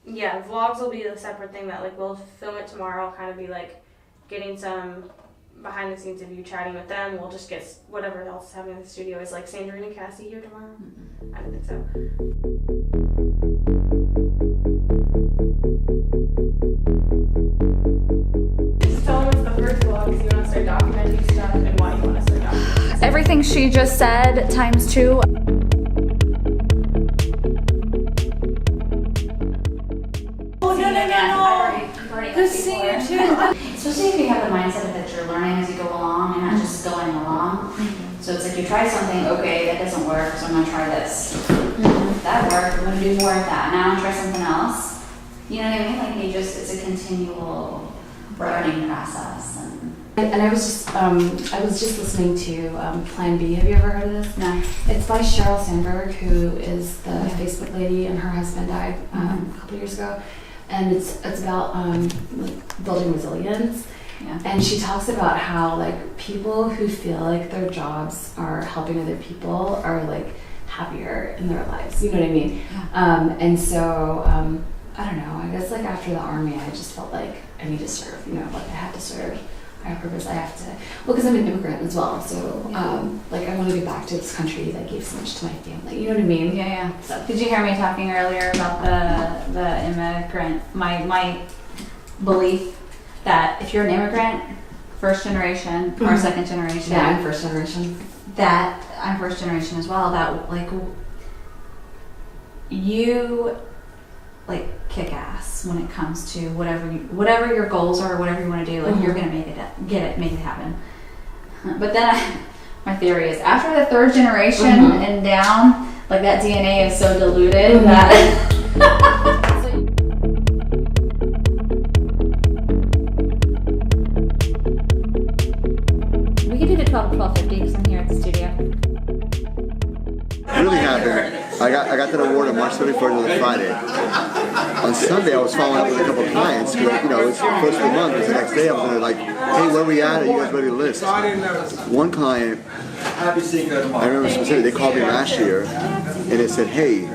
Yeah, vlogs will be a separate thing that like we'll film it tomorrow. Kind of be like getting some behind the scenes of you chatting with them. We'll just get whatever else is happening in the studio. Is like Sandrine and Cassie here tomorrow? I don't think so. Just tell them it's the first vlog because you want to start documenting stuff and why you want to start documenting. Everything she just said times 2. Oh, no. Good seeing you too. Especially if you have the mindset that you're learning as you go along and not just going along. So it's like you try something, okay, that doesn't work, so I'm gonna try this. That worked, I'm gonna do more of that. Now I'm gonna try something else. You know what I mean? Like it's a continual learning process. And I was just listening to Plan B. Have you ever heard of this? No. It's by Sheryl Sandberg, who is the Facebook lady, and her husband died a couple years ago. And it's about like building resilience. Yeah. And she talks about how like people who feel like their jobs are helping other people are like happier in their lives. You know what I mean? Yeah. And so I don't know. I guess like after the army, I just felt like I need to serve. You know, like I have to serve. I have purpose. I have to. Well, because I'm an immigrant as well. So like I want to get back to this country that gave so much to my family. You know what I mean? Yeah, yeah. So, did you hear me talking earlier about the immigrant? My belief that if you're an immigrant, first generation or second generation. Yeah, I'm first generation. That I'm first generation as well. That like you like kick ass when it comes to whatever your goals are, whatever you want to do. Like you're gonna make it happen. But then my theory is after the third generation and down, like that DNA is so diluted that. We could do the 12-12-50 because I'm here at the studio. Really happened. I got that award on March 31st on Friday. On Sunday, I was following up with a couple of clients because, you know, it's the first of the month. It's the next day. I was going to like, hey, where we at? Are you guys ready to list? One client, I remember specifically, they called me last year and they said, hey,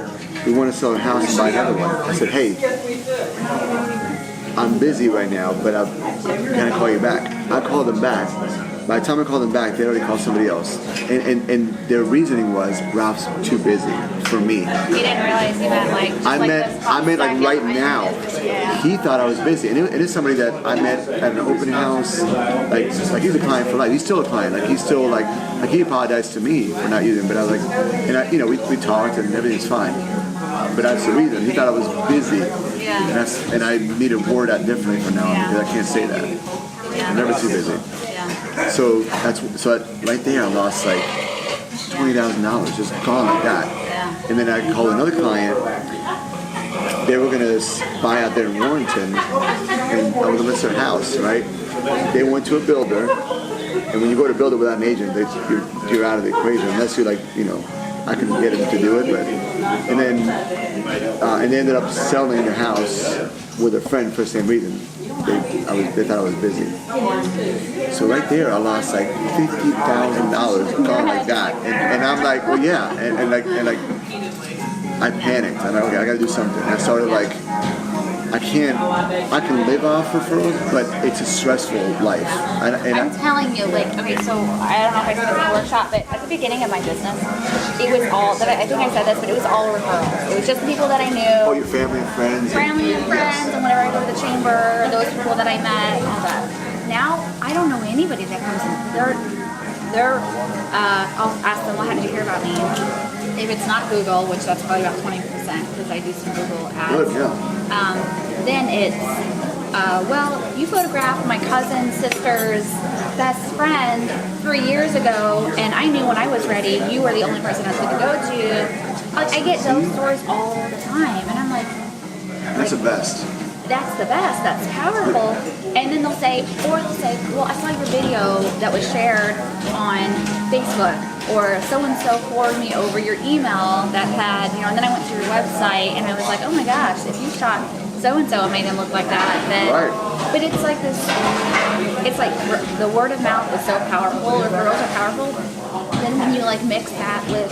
we want to sell a house and buy another one. I said, hey, I'm busy right now, but can I call you back? I called them back. By the time I called them back, they already called somebody else. And their reasoning was, Ralph's too busy for me. You didn't realize you meant like I meant like right now. Yeah. He thought I was busy. And it is somebody that I met at an open house. Like he's a client for life. He's still a client. Like he's still like he apologized to me for not using him. But I was like, and we talked and everything's fine. But that's the reason. He thought I was busy. Yeah. And I need to word that differently from now on because I can't say that. Yeah. I'm never too busy. Yeah. So right there I lost like $20,000 just gone like that. Yeah. And then I called another client. They were gonna buy out there in Warrenton, and I was gonna list their house. Right? They went to a builder, and when you go to a builder without an agent, you're out of the equation unless you're like I can get them to do it. But and they ended up selling the house with a friend for the same reason. They thought I was busy. So right there, I lost like $50,000 gone like that, and I'm like, well, yeah, and I panicked. I'm like, okay, I gotta do something. I started like, I can live off referrals, but it's a stressful life. I'm telling you, like, okay, so I don't know if I said this in the workshop, but at the beginning of my business, it was all, I think I said this, but it was all referrals. It was just the people that I knew. Oh, your family and friends. And whenever I go to the chamber, those people that I met, all that. Now, I don't know anybody that comes in. I'll ask them, well, how did you hear about me? If it's not Google, which that's probably about 20%, because I do some Google ads. Good, yeah. Then it's, well, you photographed my cousin's sister's best friend 3 years ago, and I knew when I was ready, you were the only person I was going to go to. I get those stories all the time, and I'm like, that's the best. That's the best. That's powerful. And then they'll say, well, I saw your video that was shared on Facebook, or so-and-so forwarded me over your email that had, and then I went to your website and I was like, oh my gosh, if you shot so-and-so and made him look like that, then, right. But it's like this, it's like the word of mouth is so powerful, referrals are powerful. Then when you like mix that with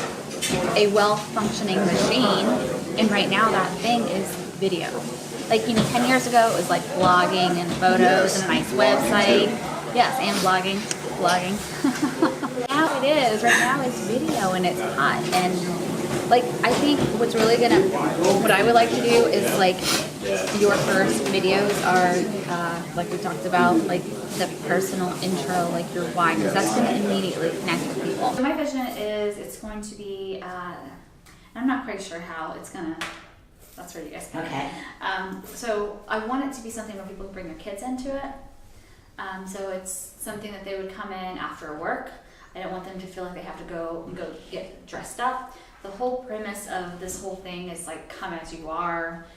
a well-functioning machine, and right now that thing is video. Like, 10 years ago it was like blogging and photos and a nice website. Yes, and blogging. Now it is. Right now it's video and it's hot. And like, I think what I would like to do is like, your first videos are, like we talked about, like the personal intro, like your why, because that's going to immediately connect with people. So my vision is it's going to be, I'm not quite sure how it's going to, that's where you guys come in. Okay. So I want it to be something where people bring their kids into it. So it's something that they would come in after work. I don't want them to feel like they have to go get dressed up. The whole premise of this whole thing is like, come as you are.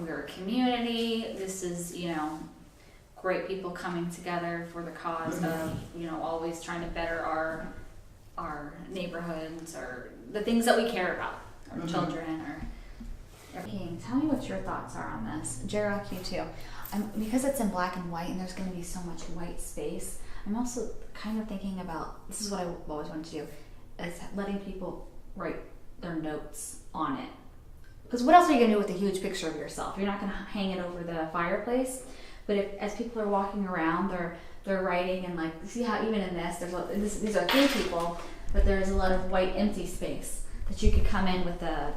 We're a community. This is, great people coming together for the cause of, always trying to better our neighborhoods or the things that we care about, our children or. Tell me what your thoughts are on this. J-Rock, you too. Because it's in black and white and there's going to be so much white space, I'm also kind of thinking about, this is what I always wanted to do, is letting people write their notes on it. Because what else are you going to do with a huge picture of yourself? You're not going to hang it over the fireplace. But as people are walking around, they're writing, and like, see how even in this, these are 3 people, but there's a lot of white empty space that you could come in with a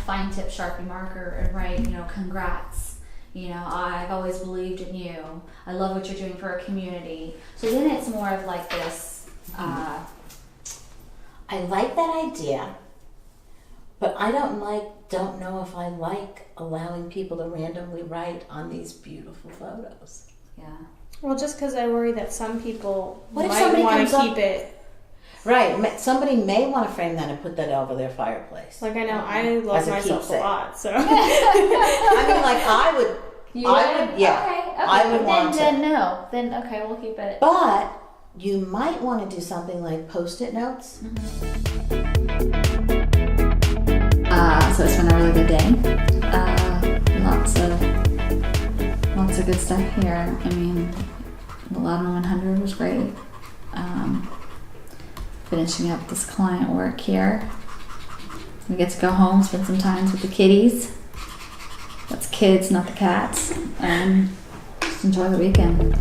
fine tip Sharpie marker and write, congrats. I've always believed in you. I love what you're doing for our community. So then it's more of like this. I like that idea, but I don't know if I like allowing people to randomly write on these beautiful photos. Yeah. Well, just because I worry that some people What if might somebody want comes to up- keep it. Right, somebody may want to frame that and put that over their fireplace. Like, I know I love As a myself keepsake. a lot, so. I mean, like, I would, yeah, Okay. I would want to. Then no. Then okay, we'll keep it. But you might want to do something like Post-it notes. So it's been a really good day. Lots of good stuff here. I mean, the 11-100 was great. Finishing up this client work here. We get to go home, spend some time with the kitties. That's kids, not the cats. And just enjoy the weekend.